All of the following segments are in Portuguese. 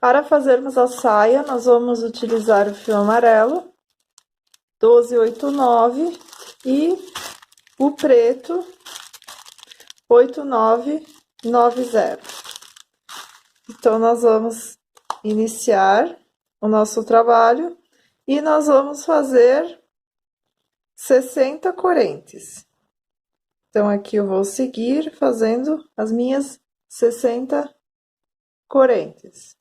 Para fazermos a saia, nós vamos utilizar o fio amarelo, 1289, e o preto, 8990. Então, nós vamos iniciar o nosso trabalho e nós vamos fazer 60 correntes. Então, aqui eu vou seguir fazendo as minhas 60 correntes.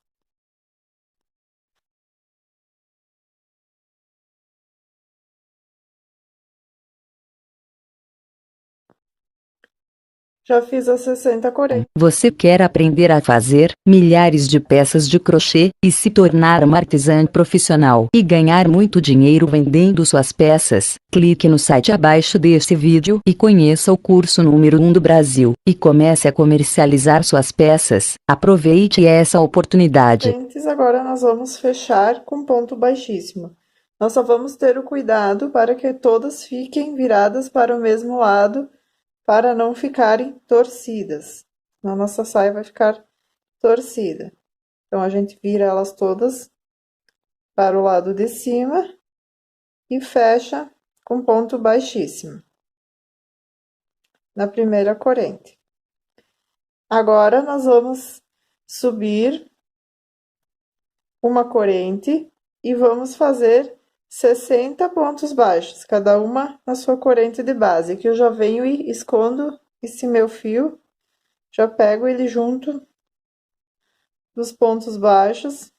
Já fiz as 60 correntes. Você quer aprender a fazer milhares de peças de crochê e se tornar uma artesã profissional e ganhar muito dinheiro vendendo suas peças? Clique no site abaixo deste vídeo e conheça o curso número 1 do Brasil e comece a comercializar suas peças. Aproveite essa oportunidade. Agora nós vamos fechar com ponto baixíssimo. Nós só vamos ter o cuidado para que todas fiquem viradas para o mesmo lado, para não ficarem torcidas. A nossa saia vai ficar torcida. Então, a gente vira elas todas para o lado de cima e fecha com ponto baixíssimo na primeira corrente. Agora, nós vamos subir uma corrente e vamos fazer 60 pontos baixos, cada uma na sua corrente de base. Aqui eu já venho e escondo esse meu fio, já pego ele junto dos pontos baixos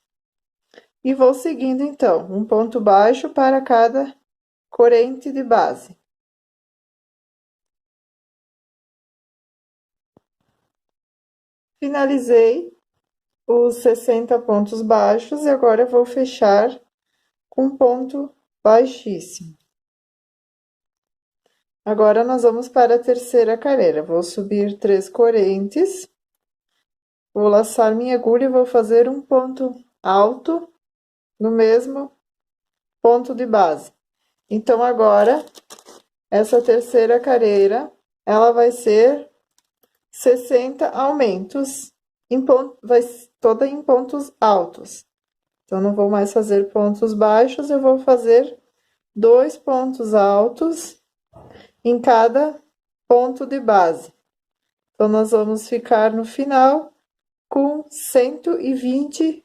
e vou seguindo, então, um ponto baixo para cada corrente de base. Finalizei os 60 pontos baixos e agora eu vou fechar com ponto baixíssimo. Agora, nós vamos para a terceira carreira. Vou subir 3 correntes, vou laçar minha agulha e vou fazer um ponto alto no mesmo ponto de base. Então, agora, essa terceira carreira, ela vai ser 60 aumentos, vai toda em pontos altos. Então, não vou mais fazer pontos baixos, eu vou fazer 2 pontos altos em cada ponto de base. Então, nós vamos ficar no final com 120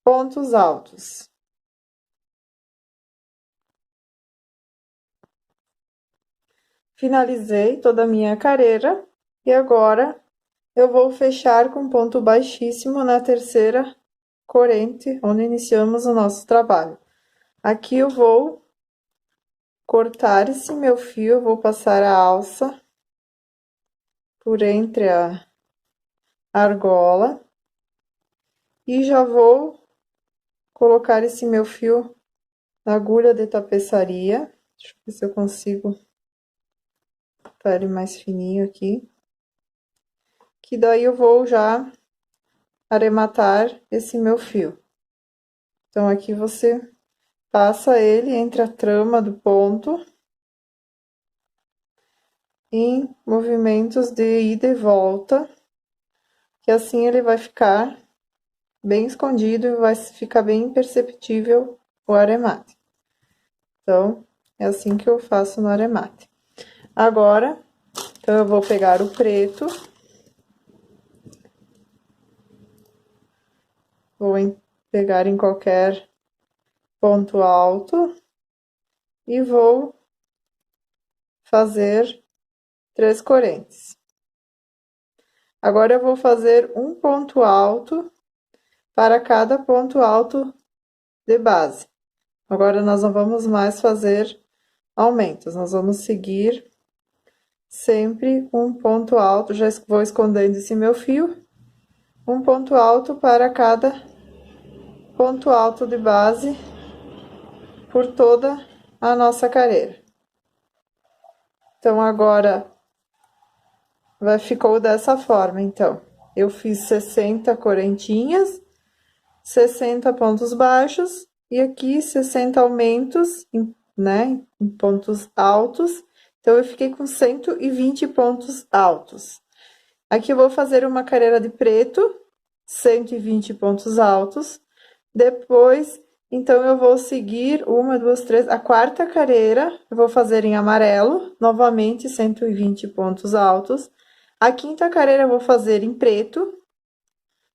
pontos altos. Finalizei toda a minha carreira e agora eu vou fechar com ponto baixíssimo na terceira corrente, onde iniciamos o nosso trabalho. Aqui eu vou cortar esse meu fio, eu vou passar a alça por entre a argola e já vou colocar esse meu fio na agulha de tapeçaria. Deixa eu ver se eu consigo botar ele mais fininho aqui. Que daí eu vou já arrematar esse meu fio. Então, aqui você passa ele entre a trama do ponto em movimentos de ida e volta, que assim ele vai ficar bem escondido e vai ficar bem imperceptível o arremate. Então, é assim que eu faço no arremate. Agora, então, eu vou pegar o preto, vou pegar em qualquer ponto alto e vou fazer 3 correntes. Agora, eu vou fazer um ponto alto para cada ponto alto de base. Agora, nós não vamos mais fazer aumentos, nós vamos seguir sempre um ponto alto, já vou escondendo esse meu fio, um ponto alto para cada ponto alto de base por toda a nossa carreira. Então, agora, ficou dessa forma, então. Eu fiz 60 correntinhas, 60 pontos baixos, e aqui 60 aumentos, né, em pontos altos. Então, eu fiquei com 120 pontos altos. Aqui eu vou fazer uma carreira de preto, 120 pontos altos. Depois, então, eu vou seguir uma, duas, três, a quarta carreira, eu vou fazer em amarelo, novamente 120 pontos altos. A quinta carreira eu vou fazer em preto,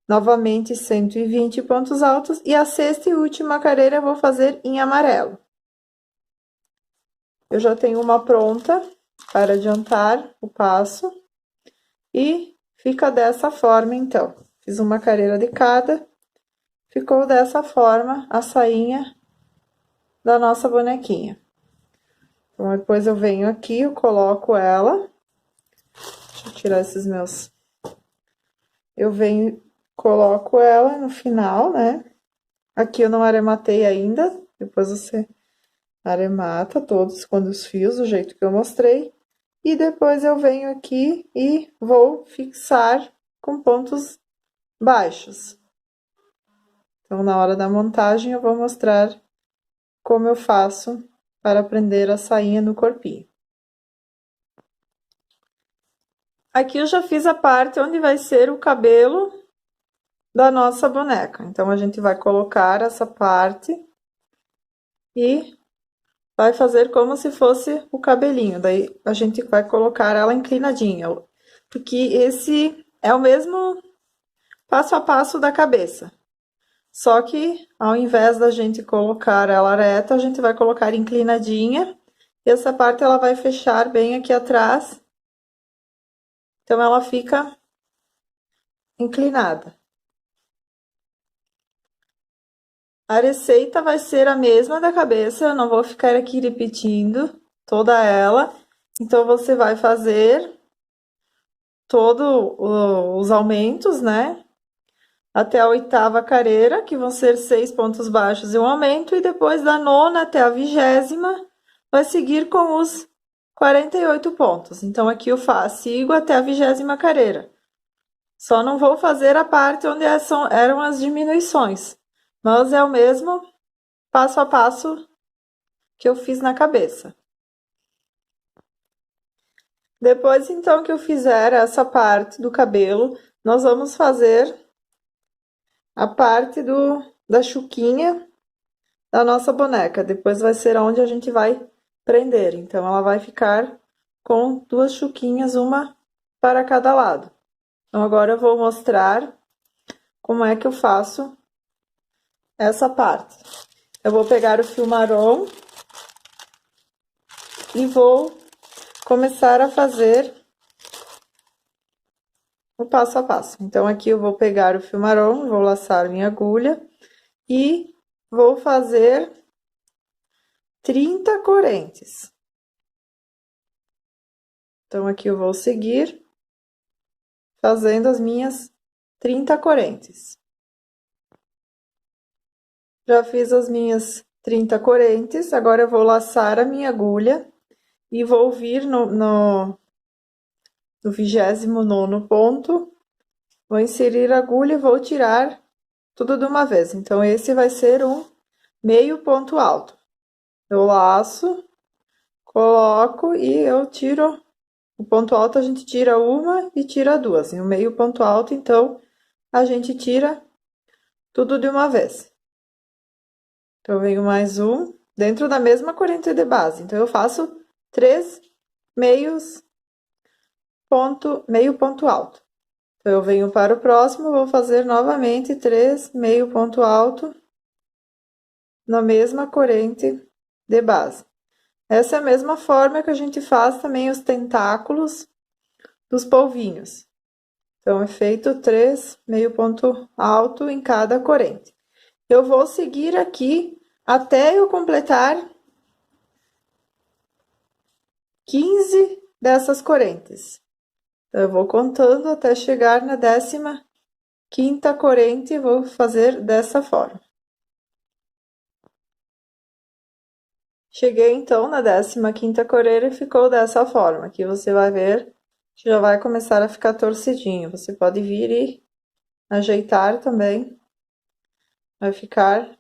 novamente 120 pontos altos. E a sexta e última carreira eu vou fazer em amarelo. Eu já tenho uma pronta para adiantar o passo. E fica dessa forma, então. Fiz uma carreira de cada. Ficou dessa forma a sainha da nossa bonequinha. Então, depois eu venho aqui, eu coloco ela. Deixa eu tirar esses meus... Eu venho, coloco ela no final, né? Aqui eu não arrematei ainda. Depois você arremata todos quando os fios, do jeito que eu mostrei. E depois eu venho aqui e vou fixar com pontos baixos. Então, na hora da montagem, eu vou mostrar como eu faço para prender a sainha no corpinho. Aqui eu já fiz a parte onde vai ser o cabelo da nossa boneca. Então, a gente vai colocar essa parte e vai fazer como se fosse o cabelinho. Daí, a gente vai colocar ela inclinadinha, porque esse é o mesmo passo a passo da cabeça. Só que, ao invés da gente colocar ela reta, a gente vai colocar inclinadinha. E essa parte, ela vai fechar bem aqui atrás. Então, ela fica inclinada. A receita vai ser a mesma da cabeça, eu não vou ficar aqui repetindo toda ela. Então, você vai fazer todos os aumentos, né? Até a oitava carreira, que vão ser 6 pontos baixos e um aumento, e depois da nona até a 20ª, vai seguir com os 48 pontos. Então, aqui eu sigo até a 20ª carreira. Só não vou fazer a parte onde eram as diminuições, mas é o mesmo passo a passo que eu fiz na cabeça. Depois, então, que eu fizer essa parte do cabelo, nós vamos fazer a parte da chuquinha da nossa boneca. Depois vai ser onde a gente vai prender. Então, ela vai ficar com duas chuquinhas, uma para cada lado. Então, agora eu vou mostrar como é que eu faço essa parte. Eu vou pegar o fio marrom e vou começar a fazer o passo a passo. Então, aqui eu vou pegar o fio marrom, vou laçar minha agulha e vou fazer 30 correntes. Então, aqui eu vou seguir fazendo as minhas 30 correntes. Já fiz as minhas 30 correntes, agora eu vou laçar a minha agulha e vou vir no 29º ponto, vou inserir a agulha e vou tirar tudo de uma vez. Então, esse vai ser um meio ponto alto. Eu laço, coloco e eu tiro. O ponto alto a gente tira uma e tira duas. E o meio ponto alto, então, a gente tira tudo de uma vez. Então, eu venho mais um, dentro da mesma corrente de base. Então, eu faço 3 meio ponto alto. Então, eu venho para o próximo, vou fazer novamente 3 meio ponto alto na mesma corrente de base. Essa é a mesma forma que a gente faz também os tentáculos dos polvinhos. Então, é feito 3 meio ponto alto em cada corrente. Eu vou seguir aqui até eu completar 15 dessas correntes. Então, eu vou contando até chegar na 15ª corrente e vou fazer dessa forma. Cheguei, então, na 15ª coreira e ficou dessa forma. Aqui você vai ver que já vai começar a ficar torcidinho. Você pode vir e ajeitar também. Vai ficar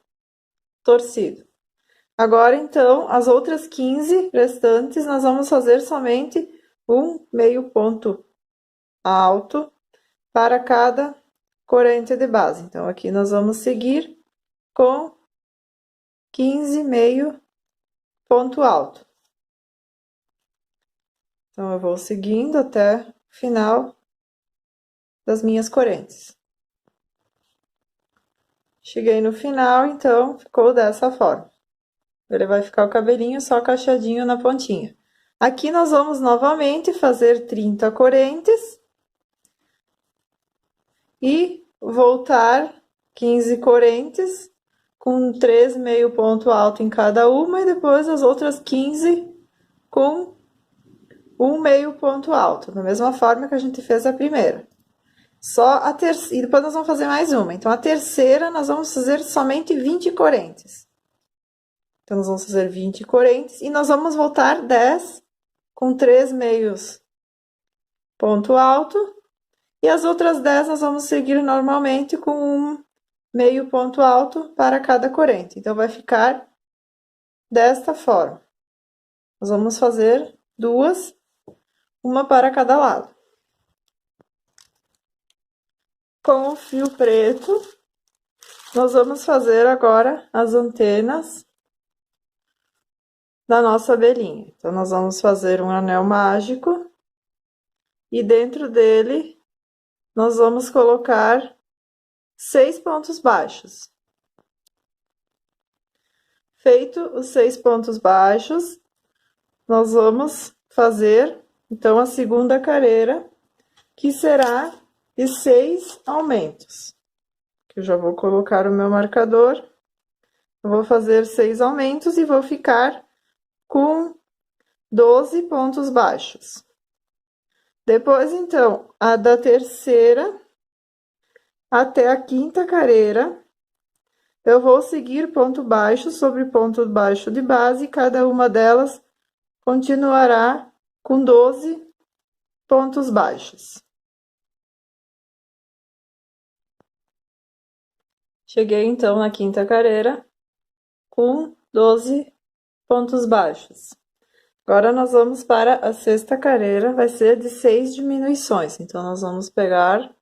torcido. Agora, então, as outras 15 restantes, nós vamos fazer somente um meio ponto alto para cada corrente de base. Então, aqui nós vamos seguir com 15,5 ponto alto. Então, eu vou seguindo até o final das minhas correntes. Cheguei no final, então, ficou dessa forma. Ele vai ficar o cabelinho só cacheadinho na pontinha. Aqui nós vamos novamente fazer 30 correntes e voltar 15 correntes com 3,5 ponto alto em cada uma e depois as outras 15 com 1,5 ponto alto, da mesma forma que a gente fez a primeira. Só a terceira, e depois nós vamos fazer mais uma. Então, a terceira nós vamos fazer somente 20 correntes. Então, nós vamos fazer 20 correntes e nós vamos voltar 10 com 3,5 ponto alto. E as outras 10 nós vamos seguir normalmente com 1,5 ponto alto para cada corrente. Então, vai ficar desta forma. Nós vamos fazer duas, uma para cada lado. Com o fio preto, nós vamos fazer agora as antenas da nossa abelhinha. Então, nós vamos fazer um anel mágico e dentro dele nós vamos colocar 6 pontos baixos. Feito os 6 pontos baixos, nós vamos fazer, então, a segunda carreira, que será de 6 aumentos. Eu já vou colocar o meu marcador. Eu vou fazer 6 aumentos e vou ficar com 12 pontos baixos. Depois, então, a da terceira até a quinta carreira, eu vou seguir ponto baixo sobre ponto baixo de base, e cada uma delas continuará com 12 pontos baixos. Cheguei, então, na quinta carreira com 12 pontos baixos. Agora, nós vamos para a sexta carreira, vai ser de 6 diminuições. Então, nós vamos pegar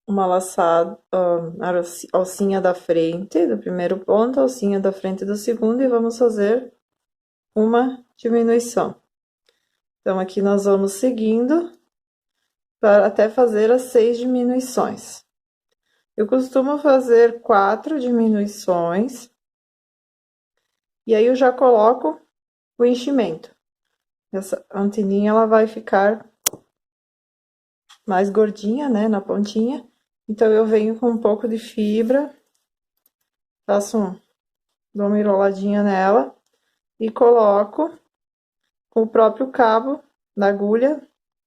uma laçada, a alcinha da frente do primeiro ponto, a alcinha da frente do segundo, e vamos fazer uma diminuição. Então, aqui nós vamos seguindo até fazer as 6 diminuições. Eu costumo fazer 4 diminuições, e aí eu já coloco o enchimento. Essa anteninha, ela vai ficar mais gordinha, né, na pontinha. Então, eu venho com um pouco de fibra, dou uma enroladinha nela e coloco com o próprio cabo da agulha,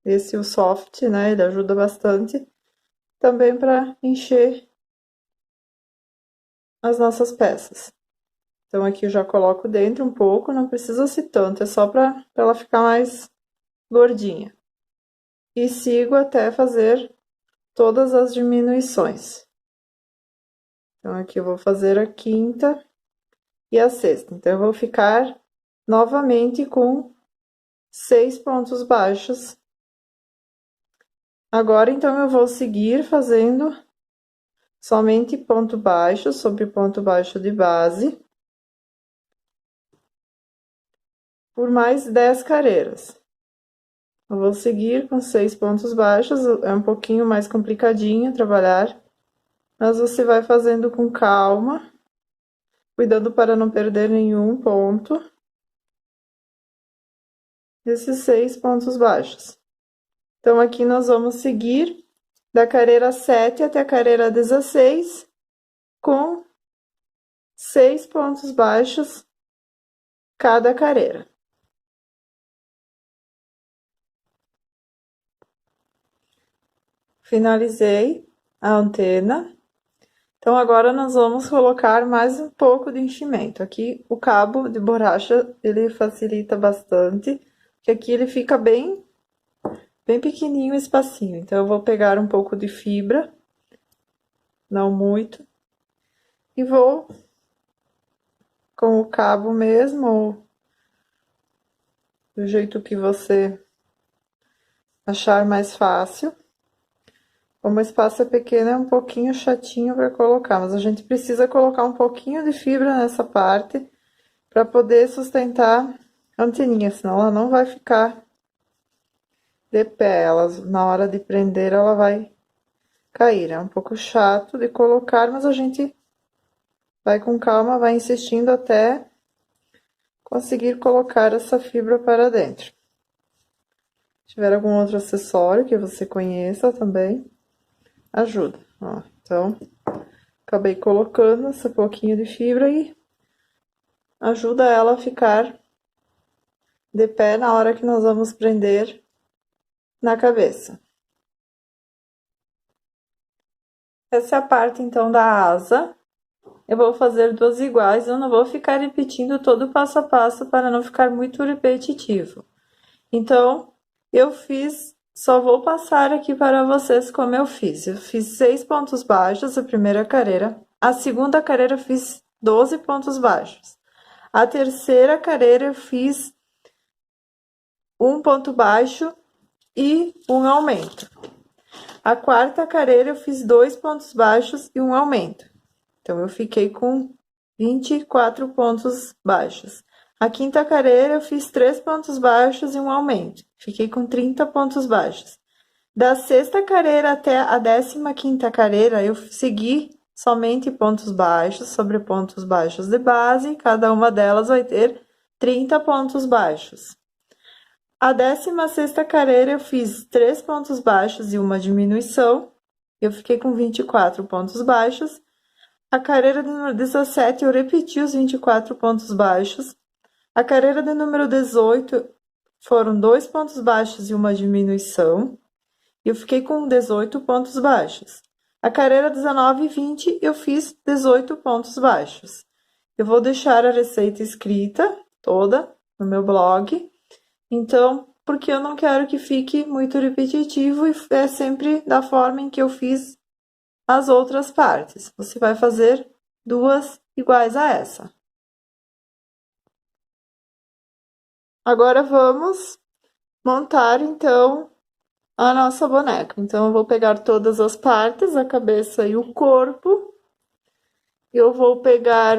esse o soft, né, ele ajuda bastante, também para encher as nossas peças. Então, aqui eu já coloco dentro um pouco, não precisa ser tanto, é só para ela ficar mais gordinha. E sigo até fazer todas as diminuições. Então, aqui eu vou fazer a quinta e a sexta. Então, eu vou ficar novamente com 6 pontos baixos. Agora, então, eu vou seguir fazendo somente ponto baixo sobre ponto baixo de base por mais 10 carreiras. Eu vou seguir com 6 pontos baixos, é um pouquinho mais complicadinho trabalhar, mas você vai fazendo com calma, cuidando para não perder nenhum ponto. Esses 6 pontos baixos. Então, aqui nós vamos seguir da carreira 7 até a carreira 16, com 6 pontos baixos cada carreira. Finalizei a antena. Então, agora nós vamos colocar mais um pouco de enchimento. Aqui, o cabo de borracha, ele facilita bastante, porque aqui ele fica bem pequenininho o espacinho. Então, eu vou pegar um pouco de fibra, não muito, e vou com o cabo mesmo, ou do jeito que você achar mais fácil, Como o espaço é pequeno, é um pouquinho chatinho para colocar, mas a gente precisa colocar um pouquinho de fibra nessa parte para poder sustentar a anteninha, senão ela não vai ficar de pé. Na hora de prender, ela vai cair. É um pouco chato de colocar, mas a gente vai com calma, vai insistindo até conseguir colocar essa fibra para dentro. Se tiver algum outro acessório que você conheça também, ajuda. Ó, então, acabei colocando esse pouquinho de fibra e ajuda ela a ficar de pé na hora que nós vamos prender na cabeça. Essa é a parte então da asa. Eu vou fazer duas iguais, eu não vou ficar repetindo todo o passo a passo para não ficar muito repetitivo. Então, só vou passar aqui para vocês como eu fiz. Eu fiz 6 pontos baixos a primeira carreira, a segunda carreira eu fiz 12 pontos baixos. A terceira carreira eu fiz um ponto baixo e um aumento. A quarta carreira eu fiz 2 pontos baixos e um aumento. Então, eu fiquei com 24 pontos baixos. A quinta carreira eu fiz 3 pontos baixos e um aumento. Fiquei com 30 pontos baixos. Da sexta carreira até a 15ª carreira, eu segui somente pontos baixos sobre pontos baixos de base. Cada uma delas vai ter 30 pontos baixos. A 16ª carreira eu fiz 3 pontos baixos e uma diminuição. Eu fiquei com 24 pontos baixos. A carreira de número 17 eu repeti os 24 pontos baixos. A carreira de número 18 foram 2 pontos baixos e uma diminuição. E eu fiquei com 18 pontos baixos. A carreira 19 e 20 eu fiz 18 pontos baixos. Eu vou deixar a receita escrita toda no meu blog. Então, porque eu não quero que fique muito repetitivo e é sempre da forma em que eu fiz as outras partes. Você vai fazer duas iguais a essa. Agora vamos montar então a nossa boneca. Então eu vou pegar todas as partes, a cabeça e o corpo. Eu vou pegar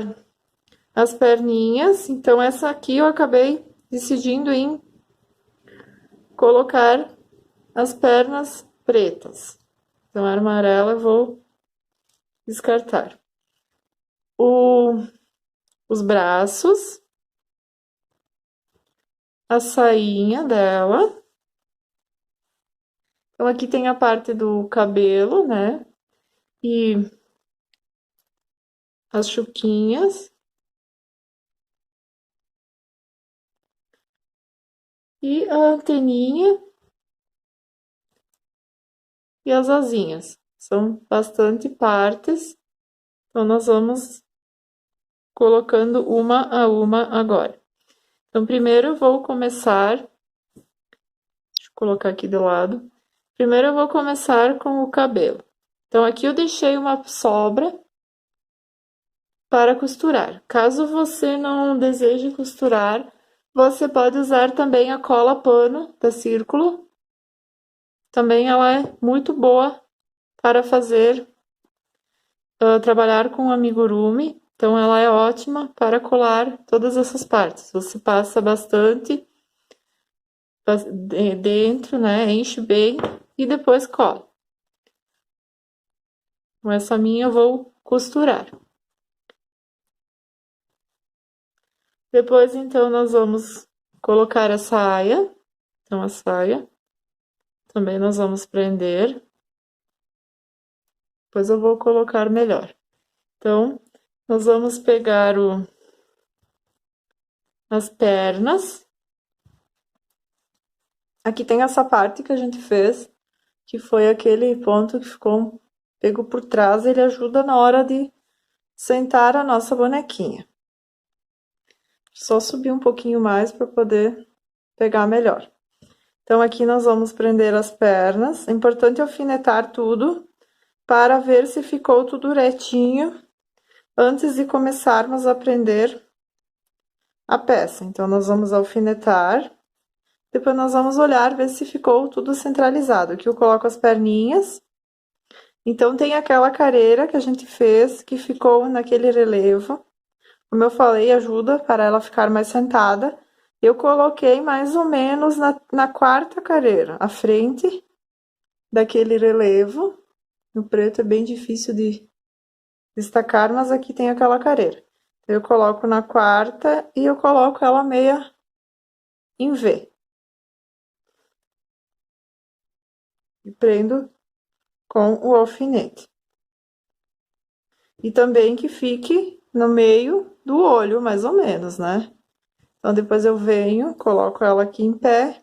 as perninhas. Então essa aqui eu acabei decidindo em colocar as pernas pretas. Então a amarela eu vou descartar. Os braços, a sainha dela. Então, aqui tem a parte do cabelo, né? E as chuquinhas. E a anteninha. E as asinhas. São bastante partes. Então, nós vamos colocando uma a uma agora. Então, primeiro eu vou começar. Deixa eu colocar aqui do lado. Primeiro eu vou começar com o cabelo. Então, aqui eu deixei uma sobra para costurar. Caso você não deseje costurar, você pode usar também a cola pano da Círculo. Também ela é muito boa para trabalhar com amigurumi. Então, ela é ótima para colar todas essas partes. Você passa bastante dentro, né? Enche bem e depois cola. Com essa minha eu vou costurar. Depois, então, nós vamos colocar a saia. Então, a saia também nós vamos prender. Depois eu vou colocar melhor. Então, nós vamos pegar as pernas. Aqui tem essa parte que a gente fez, que foi aquele ponto que ficou pego por trás. Ele ajuda na hora de sentar a nossa bonequinha. Só subir um pouquinho mais para poder pegar melhor. Então, aqui nós vamos prender as pernas. É importante alfinetar tudo para ver se ficou tudo retinho antes de começarmos a prender a peça. Então, nós vamos alfinetar. Depois nós vamos olhar, ver se ficou tudo centralizado. Aqui eu coloco as perninhas. Então, tem aquela careira que a gente fez, que ficou naquele relevo. Como eu falei, ajuda para ela ficar mais sentada. Eu coloquei mais ou menos na quarta careira, à frente daquele relevo. No preto é bem difícil de destacar, mas aqui tem aquela careira. Eu coloco na quarta e eu coloco ela meia em V. E prendo com o alfinete. E também que fique no meio do olho, mais ou menos, né? Então, depois eu venho, coloco ela aqui em pé.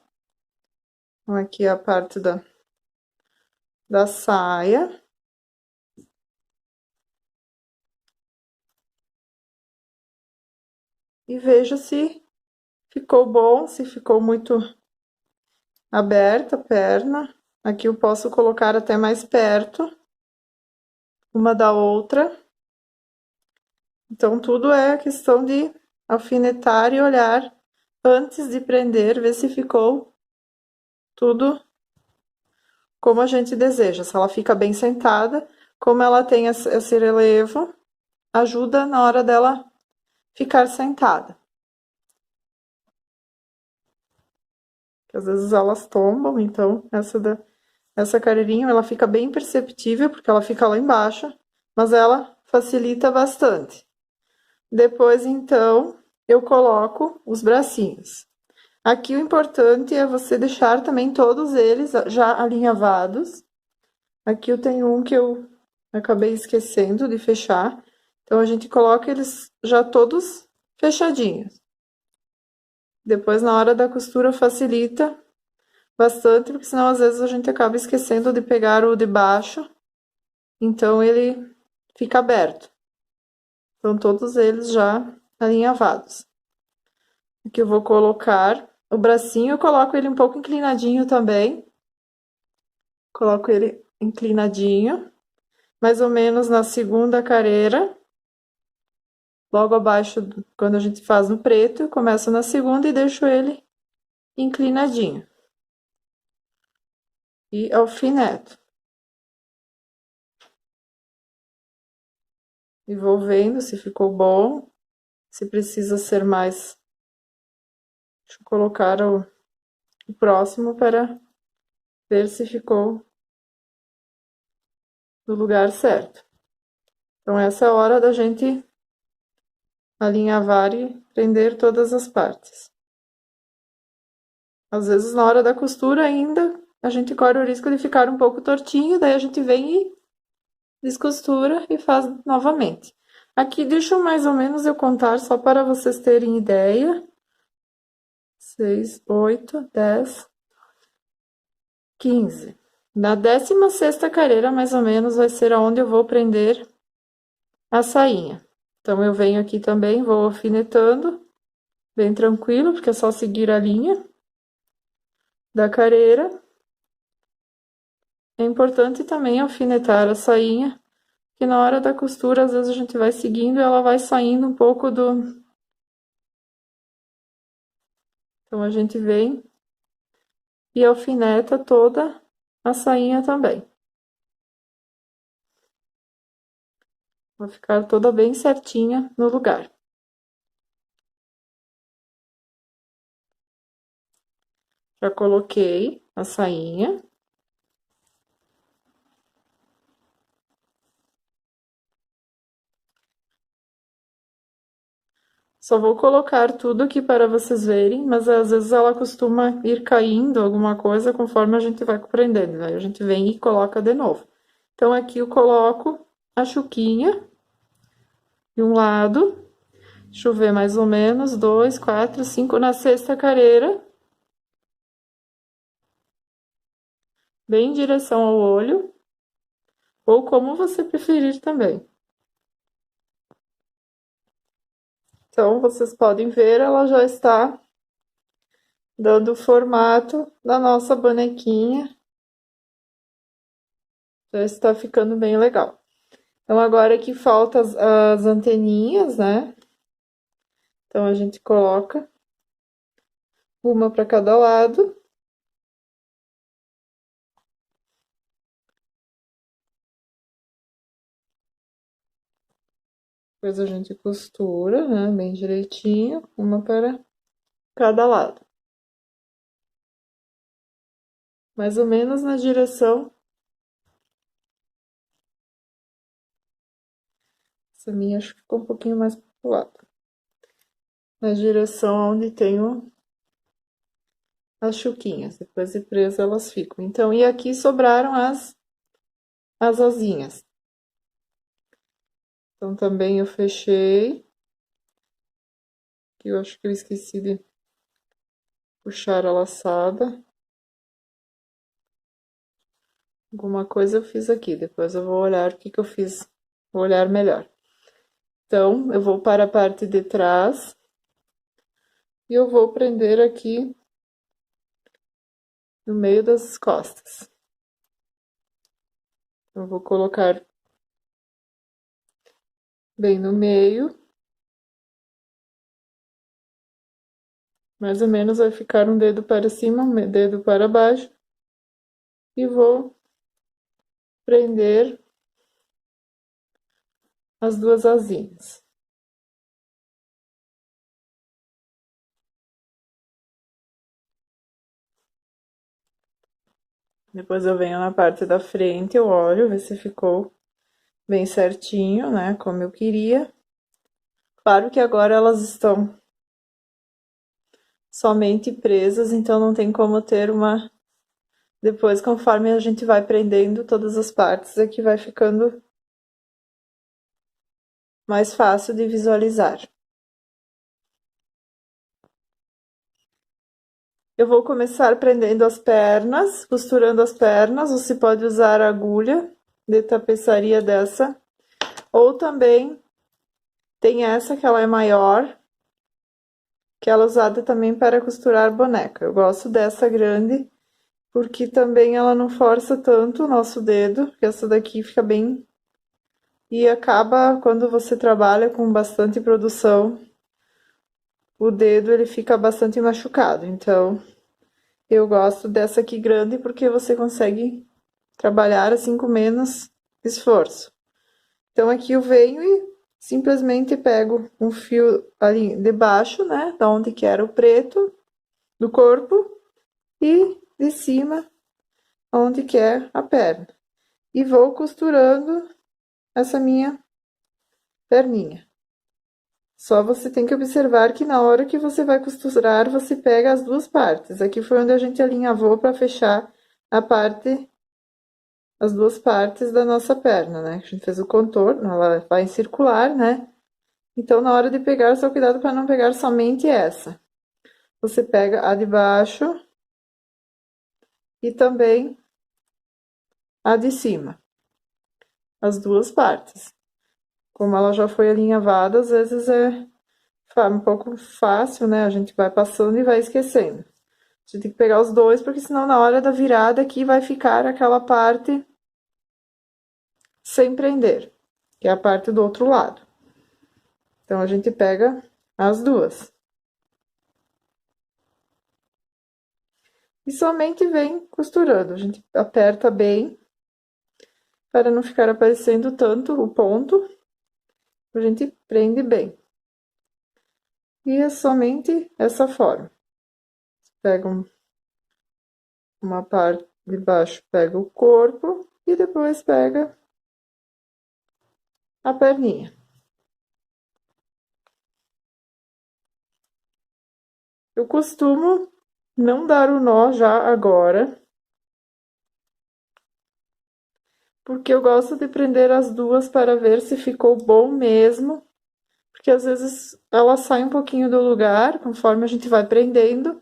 Então, aqui é a parte da saia. E vejo se ficou bom, se ficou muito aberta a perna. Aqui eu posso colocar até mais perto uma da outra. Então, tudo é questão de alfinetar e olhar antes de prender, ver se ficou tudo como a gente deseja. Se ela fica bem sentada, como ela tem esse relevo, ajuda na hora dela ficar sentada. Às vezes elas tombam, então essa carreirinha ela fica bem perceptível, porque ela fica lá embaixo, mas ela facilita bastante. Depois, então, eu coloco os bracinhos. Aqui o importante é você deixar também todos eles já alinhavados. Aqui eu tenho um que eu acabei esquecendo de fechar. Então, a gente coloca eles já todos fechadinhos. Depois, na hora da costura, facilita bastante, porque senão às vezes a gente acaba esquecendo de pegar o de baixo. Então, ele fica aberto. Então, todos eles já alinhavados. Aqui eu vou colocar o bracinho, eu coloco ele um pouco inclinadinho também. Coloco ele inclinadinho, mais ou menos na segunda careira. Logo abaixo, quando a gente faz no preto, eu começo na segunda e deixo ele inclinadinho. E alfineto. E vou vendo se ficou bom, se precisa ser mais. Deixa eu colocar o próximo para ver se ficou no lugar certo. Então, essa é a hora da gente alinhavar e prender todas as partes. Às vezes, na hora da costura ainda, a gente corre o risco de ficar um pouco tortinho, daí a gente vem e descostura e faz novamente. Aqui, deixa mais ou menos eu contar só para vocês terem ideia. 6, 8, 10, 15. Na 16ª careira, mais ou menos, vai ser aonde eu vou prender a sainha. Então, eu venho aqui também, vou alfinetando, bem tranquilo, porque é só seguir a linha da careira. É importante também alfinetar a sainha, que na hora da costura, às vezes a gente vai seguindo e ela vai saindo um pouco do... Então, a gente vem e alfineta toda a sainha também. Vai ficar toda bem certinha no lugar. Já coloquei a sainha. Só vou colocar tudo aqui para vocês verem, mas às vezes ela costuma ir caindo alguma coisa conforme a gente vai prendendo. Aí a gente vem e coloca de novo. Então, aqui eu coloco a chuquinha de um lado. Deixa eu ver mais ou menos, 2, 4, 5 na 6ª careira. Bem em direção ao olho. Ou como você preferir também. Então, vocês podem ver, ela já está dando o formato da nossa bonequinha. Já está ficando bem legal. Então, agora aqui falta as anteninhas, né? Então, a gente coloca uma para cada lado. Depois a gente costura, né, bem direitinho, uma para cada lado. Mais ou menos na direção. Essa minha acho que ficou um pouquinho mais pro lado. Na direção onde tem as chuquinhas. Depois de presa elas ficam. Então, e aqui sobraram as asinhas. Então, também eu fechei. Que eu acho que eu esqueci de puxar a laçada. Alguma coisa eu fiz aqui. Depois eu vou olhar o que eu fiz. Vou olhar melhor. Então, eu vou para a parte de trás. E eu vou prender aqui no meio das costas. Eu vou colocar bem no meio. Mais ou menos vai ficar um dedo para cima, um dedo para baixo. E vou prender as duas asinhas. Depois eu venho na parte da frente, eu olho, ver se ficou bem certinho, né, como eu queria. Claro que agora elas estão somente presas, então não tem como ter uma... Depois, conforme a gente vai prendendo todas as partes, aqui vai ficando mais fácil de visualizar. Eu vou começar prendendo as pernas, costurando as pernas. Você pode usar agulha de tapeçaria dessa, ou também tem essa que ela é maior, que ela é usada também para costurar boneca. Eu gosto dessa grande, porque também ela não força tanto o nosso dedo, porque essa daqui fica bem... E acaba, quando você trabalha com bastante produção, o dedo ele fica bastante machucado. Então, eu gosto dessa aqui grande, porque você consegue trabalhar assim com menos esforço. Então, aqui eu venho e simplesmente pego um fio ali de baixo, né, da onde que era o preto do corpo, e de cima, onde que é a perna. E vou costurando essa minha perninha. Só você tem que observar que na hora que você vai costurar, você pega as duas partes. Aqui foi onde a gente alinhavou para fechar a parte, as duas partes da nossa perna, né? A gente fez o contorno, ela vai circular, né? Então, na hora de pegar, só cuidado para não pegar somente essa. Você pega a de baixo e também a de cima, as duas partes. Como ela já foi alinhavada, às vezes é um pouco fácil, né? A gente vai passando e vai esquecendo. A gente tem que pegar os dois, porque senão na hora da virada aqui vai ficar aquela parte sem prender, que é a parte do outro lado. Então, a gente pega as duas. E somente vem costurando. A gente aperta bem, para não ficar aparecendo tanto o ponto. A gente prende bem. E é somente essa forma. Pega uma parte de baixo, pega o corpo e depois pega a perninha. Eu costumo não dar o nó já agora, porque eu gosto de prender as duas para ver se ficou bom mesmo, porque às vezes ela sai um pouquinho do lugar conforme a gente vai prendendo,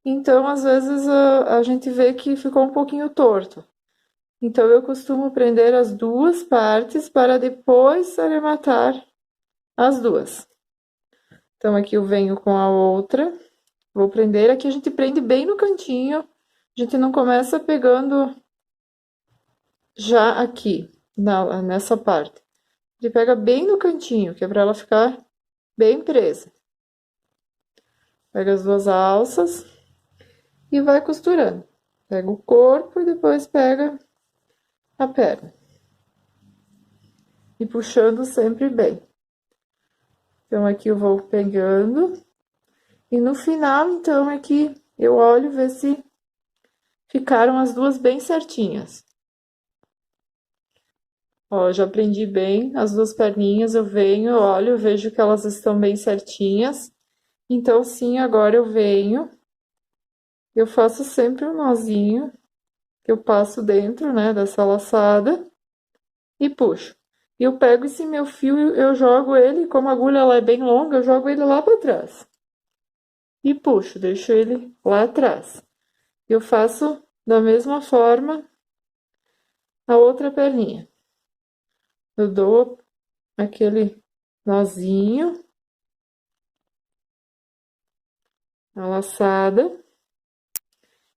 então às vezes a gente vê que ficou um pouquinho torto. Então eu costumo prender as duas partes para depois arrematar as duas. Então aqui eu venho com a outra, vou prender, aqui a gente prende bem no cantinho, a gente não começa pegando já aqui, nessa parte. Ele pega bem no cantinho, que é para ela ficar bem presa. Pega as duas alças e vai costurando. Pega o corpo e depois pega a perna. E puxando sempre bem. Então, aqui eu vou pegando. E no final, então, é que eu olho ver se ficaram as duas bem certinhas. Ó, já prendi bem as duas perninhas, eu venho, olho, vejo que elas estão bem certinhas. Então, sim, agora eu venho, eu faço sempre um nozinho, que eu passo dentro, né, dessa laçada, e puxo. E eu pego esse meu fio, eu jogo ele, como a agulha ela é bem longa, eu jogo ele lá para trás. E puxo, deixo ele lá atrás. Eu faço da mesma forma a outra perninha. Eu dou aquele nozinho, a laçada,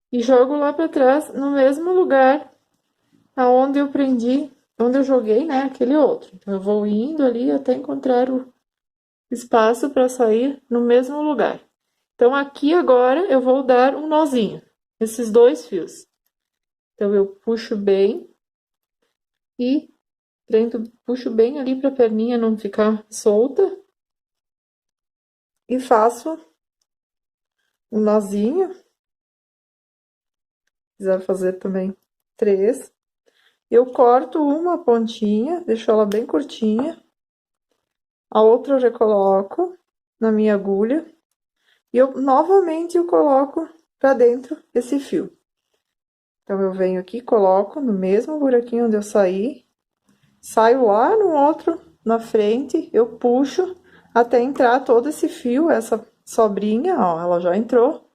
e jogo lá para trás, no mesmo lugar aonde eu prendi, onde eu joguei, né, aquele outro. Então, eu vou indo ali até encontrar o espaço para sair no mesmo lugar. Então, aqui agora eu vou dar um nozinho, esses dois fios. Então, eu puxo bem e prendo, puxo bem ali para a perninha não ficar solta. E faço um nozinho. Se quiser fazer também 3. Eu corto uma pontinha, deixo ela bem curtinha. A outra eu recoloco na minha agulha. E eu novamente eu coloco para dentro esse fio. Então, eu venho aqui, coloco no mesmo buraquinho onde eu saí. Saio lá no outro, na frente, eu puxo até entrar todo esse fio, essa sobrinha, ó, ela já entrou.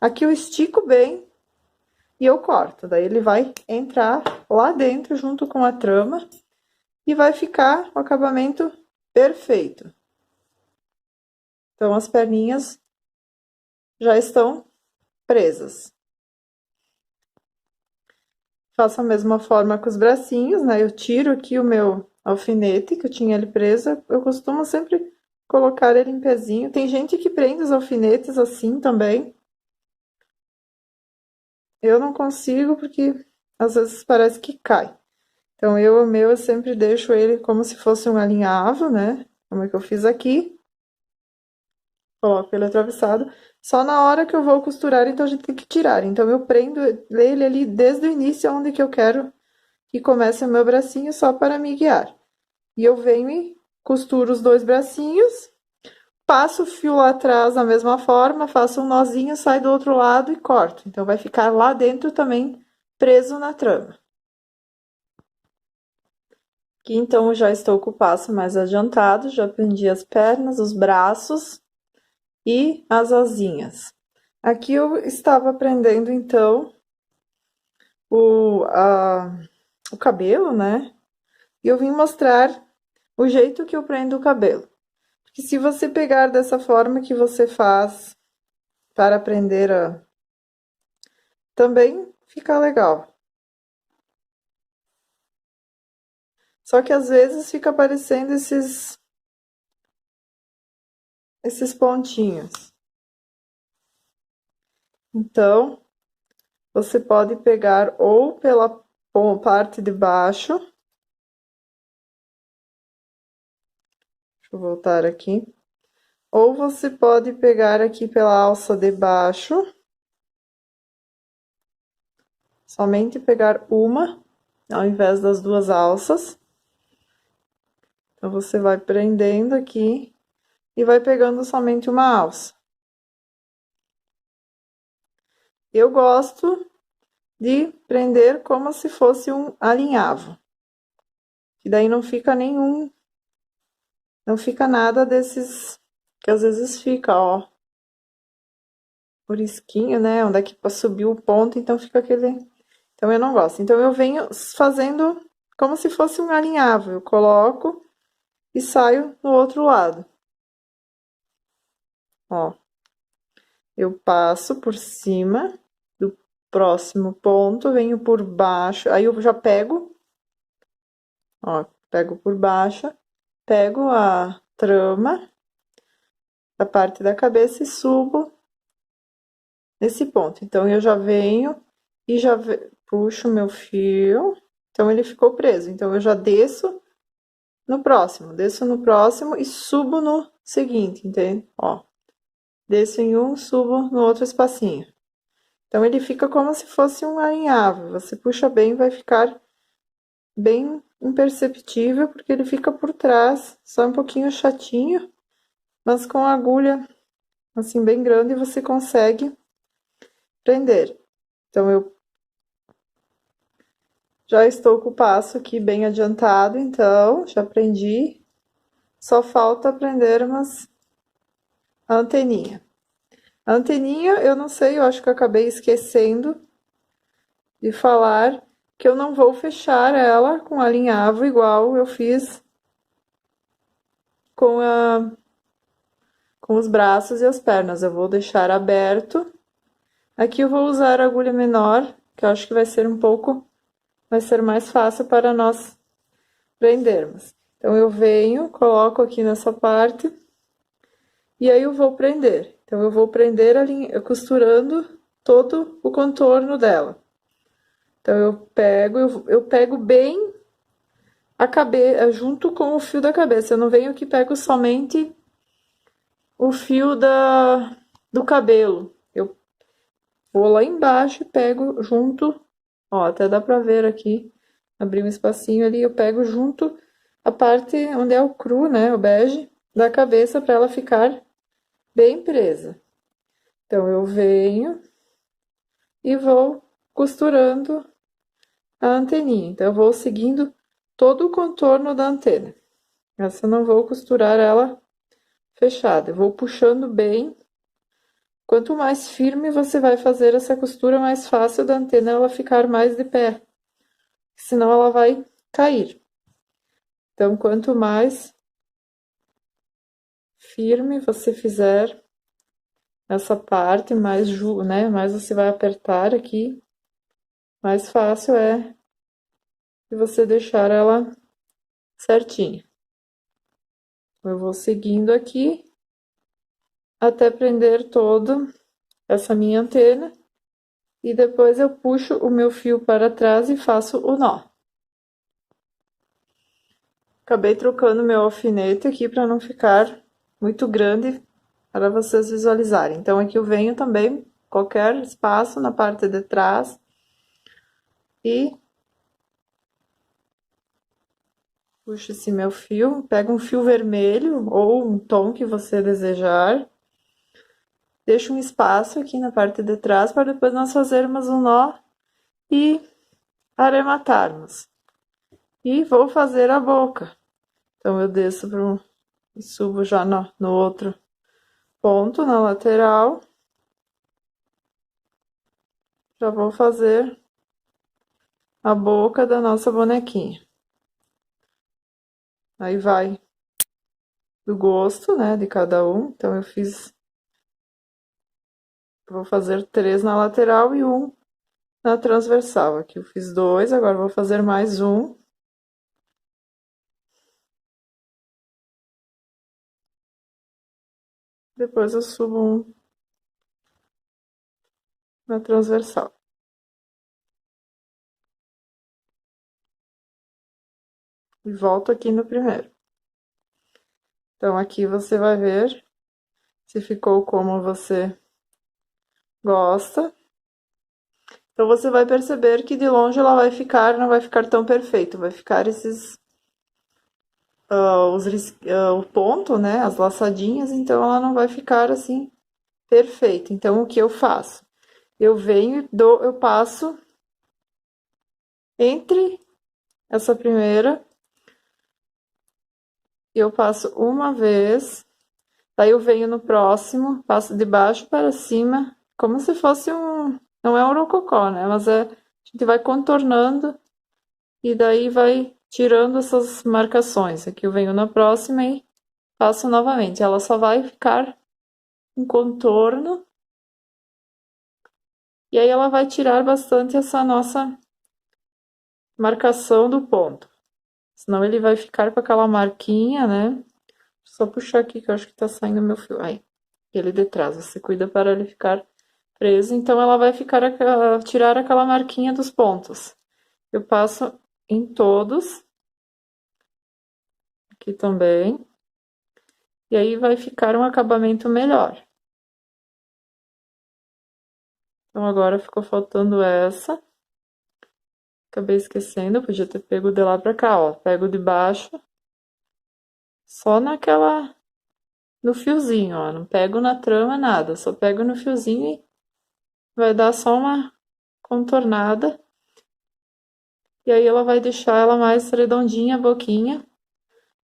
Aqui eu estico bem e eu corto. Daí, ele vai entrar lá dentro junto com a trama e vai ficar o acabamento perfeito. Então, as perninhas já estão presas. Faço a mesma forma com os bracinhos, né? Eu tiro aqui o meu alfinete, que eu tinha ele preso. Eu costumo sempre colocar ele em pezinho. Tem gente que prende os alfinetes assim também. Eu não consigo porque às vezes parece que cai. Então, o meu, eu sempre deixo ele como se fosse um alinhavo, né? Como é que eu fiz aqui. Coloco ele atravessado. Só na hora que eu vou costurar, então a gente tem que tirar. Então, eu prendo ele ali desde o início, onde que eu quero que comece o meu bracinho, só para me guiar. E eu venho e costuro os dois bracinhos, passo o fio lá atrás da mesma forma, faço um nozinho, sai do outro lado e corto. Então, vai ficar lá dentro também preso na trama. Aqui, então, eu já estou com o passo mais adiantado, já prendi as pernas, os braços e as asinhas. Aqui eu estava prendendo, então, o cabelo, né? E eu vim mostrar o jeito que eu prendo o cabelo. Porque se você pegar dessa forma que você faz para prender também fica legal. Só que às vezes fica aparecendo esses pontinhos. Então, você pode pegar ou pela parte de baixo. Deixa eu voltar aqui. Ou você pode pegar aqui pela alça de baixo. Somente pegar uma, ao invés das duas alças. Então, você vai prendendo aqui e vai pegando somente uma alça. Eu gosto de prender como se fosse um alinhavo. Que daí não fica não fica nada desses, que às vezes fica, ó, por risquinho, né, onde é que subiu o ponto, então fica aquele, então eu não gosto. Então, eu venho fazendo como se fosse um alinhavo, eu coloco e saio no outro lado. Ó, eu passo por cima do próximo ponto, venho por baixo, aí eu já pego, ó, pego por baixo, pego a trama da parte da cabeça e subo nesse ponto. Então, eu já venho e já puxo meu fio, então ele ficou preso. Então, eu já desço no próximo, desço no próximo e subo no seguinte, entende? Ó, desço em um, subo no outro espacinho. Então, ele fica como se fosse um alinhável. Você puxa bem, vai ficar bem imperceptível, porque ele fica por trás, só um pouquinho chatinho, mas com a agulha assim bem grande você consegue prender. Então, eu já estou com o passo aqui bem adiantado, então, já prendi. Só falta prendermos a anteninha. A anteninha, eu não sei, eu acho que eu acabei esquecendo de falar que eu não vou fechar ela com alinhavo igual eu fiz com os braços e as pernas. Eu vou deixar aberto. Aqui eu vou usar a agulha menor, que eu acho que vai ser mais fácil para nós prendermos. Então, eu venho, coloco aqui nessa parte, e aí eu vou prender. Então, eu vou prender costurando todo o contorno dela. Então, eu pego bem a cabeça, junto com o fio da cabeça. Eu não venho aqui e pego somente o fio do cabelo. Eu vou lá embaixo e pego junto, ó, até dá pra ver aqui, abrir um espacinho ali, eu pego junto a parte onde é o cru, né, o bege, da cabeça para ela ficar bem presa. Então, eu venho e vou costurando a anteninha. Então, eu vou seguindo todo o contorno da antena. Essa eu não vou costurar ela fechada, eu vou puxando bem. Quanto mais firme você vai fazer essa costura, mais fácil da antena ela ficar mais de pé, senão ela vai cair. Então, quanto mais firme você fizer essa parte, mais, né, mais você vai apertar aqui, mais fácil é de você deixar ela certinha. Eu vou seguindo aqui até prender todo essa minha antena e depois eu puxo o meu fio para trás e faço o nó. Acabei trocando meu alfinete aqui para não ficar muito grande para vocês visualizarem. Então, aqui eu venho também, qualquer espaço na parte de trás e puxo esse meu fio, pego um fio vermelho ou um tom que você desejar, deixo um espaço aqui na parte de trás para depois nós fazermos um nó e arrematarmos. E vou fazer a boca. Então, eu desço e subo já no outro ponto, na lateral. Já vou fazer a boca da nossa bonequinha. Aí vai do gosto, né, de cada um. Então, vou fazer 3 na lateral e 1 na transversal. Aqui eu fiz 2, agora vou fazer mais um. Depois eu subo um na transversal. E volto aqui no primeiro. Então, aqui você vai ver se ficou como você gosta. Então, você vai perceber que de longe ela não vai ficar tão perfeito. Vai ficar o ponto, né, as laçadinhas, então ela não vai ficar assim perfeita. Então, o que eu faço? Eu venho e eu passo entre essa primeira, eu passo uma vez, daí eu venho no próximo, passo de baixo para cima, como se fosse não é um rococó, né, mas a gente vai contornando e daí vai tirando essas marcações. Aqui eu venho na próxima e passo novamente, ela só vai ficar um contorno. E aí ela vai tirar bastante essa nossa marcação do ponto. Senão ele vai ficar com aquela marquinha, né? Só puxar aqui que eu acho que tá saindo meu fio. Aí, ele de trás, você cuida para ele ficar preso. Então ela vai tirar aquela marquinha dos pontos. Eu passo em todos. Aqui também. E aí vai ficar um acabamento melhor. Então agora ficou faltando essa. Acabei esquecendo, podia ter pego de lá pra cá, ó. Pego de baixo. Só no fiozinho, ó. Não pego na trama nada, só pego no fiozinho e vai dar só uma contornada. E aí ela vai deixar ela mais redondinha a boquinha.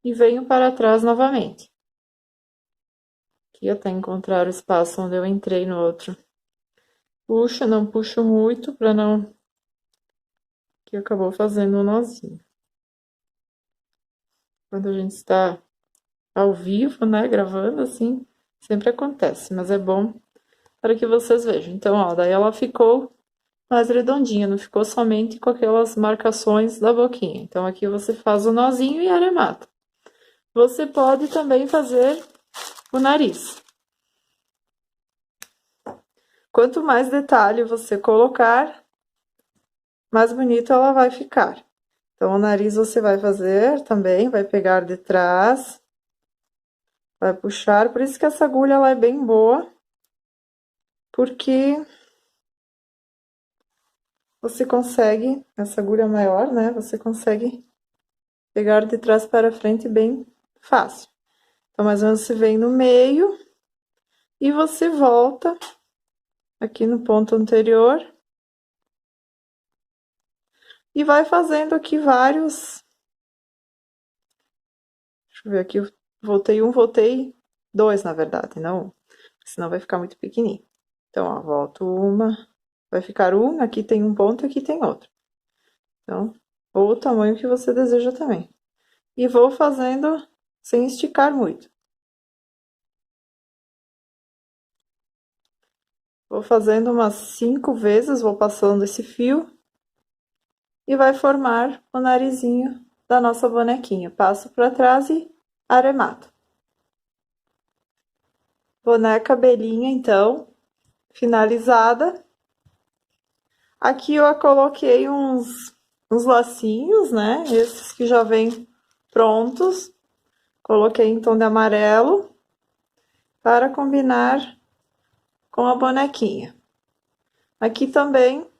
E venho para trás novamente. Aqui até encontrar o espaço onde eu entrei no outro. Puxo, não puxo muito para não... Que acabou fazendo um nozinho. Quando a gente está ao vivo, né, gravando assim, sempre acontece, mas é bom para que vocês vejam. Então, ó, daí ela ficou mais redondinha, não ficou somente com aquelas marcações da boquinha. Então, aqui você faz o nozinho e arremata. Você pode também fazer o nariz. Quanto mais detalhe você colocar, mais bonito ela vai ficar. Então, o nariz você vai fazer também, vai pegar de trás, vai puxar. Por isso que essa agulha ela é bem boa, porque você consegue, essa agulha maior, né? Você consegue pegar de trás para frente bem fácil. Então, mais ou menos você vem no meio e você volta aqui no ponto anterior e vai fazendo aqui vários. Deixa eu ver aqui, voltei dois, na verdade, não, senão vai ficar muito pequenininho. Então, ó, volto uma, vai ficar um, aqui tem um ponto, aqui tem outro. Então, ou o tamanho que você deseja também. E vou fazendo sem esticar muito. Vou fazendo umas 5 vezes, vou passando esse fio e vai formar o narizinho da nossa bonequinha. Passo para trás e arremato. Boneca Belinha, então, finalizada. Aqui eu coloquei uns lacinhos, né? Esses que já vêm prontos. Coloquei em tom de amarelo para combinar com a bonequinha. Aqui também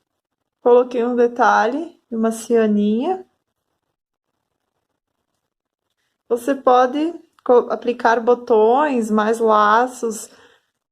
coloquei um detalhe de uma cianinha. Você pode aplicar botões, mais laços,